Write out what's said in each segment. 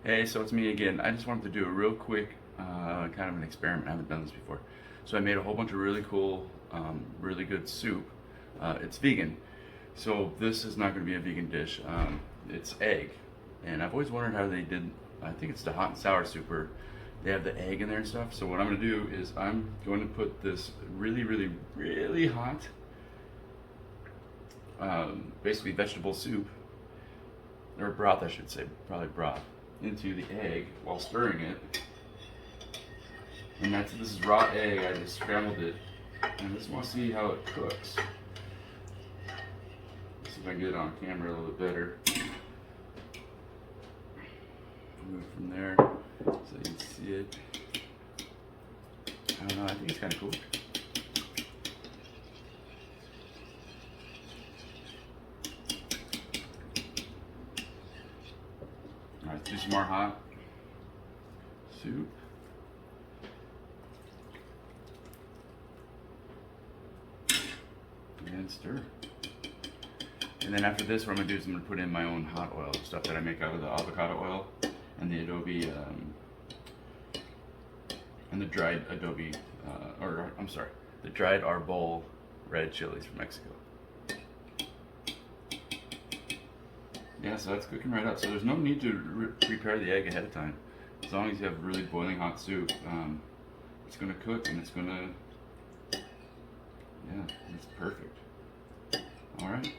Hey, so it's me again. I just wanted to do a real quick kind of an experiment. I haven't done this before. So I made a whole bunch of really cool, really good soup. It's vegan. So this is not going to be a vegan dish. It's egg. And I've always wondered how they did, I think it's the hot and sour soup where they have the egg in there and stuff. So what I'm going to do is I'm going to put this really, really, really hot, basically vegetable soup, or broth I should say, probably broth, into the egg while stirring it. And this is raw egg, I just scrambled it. And I just want to see how it cooks. See if I can get it on camera a little bit better. Move from there so you can see it. I don't know, I think it's kind of cool. Alright, let's do some more hot soup. And stir. And then after this, what I'm going to do is I'm going to put in my own hot oil, stuff that I make out of the avocado oil and the adobe, and the dried adobe, the dried arbol red chilies from Mexico. Yeah, so that's cooking right up. So there's no need to prepare the egg ahead of time. As long as you have really boiling hot soup, it's going to cook and it's going to, yeah, it's perfect. Alright,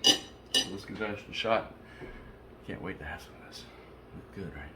so let's give that a shot. Can't wait to have some of this. Look good, right?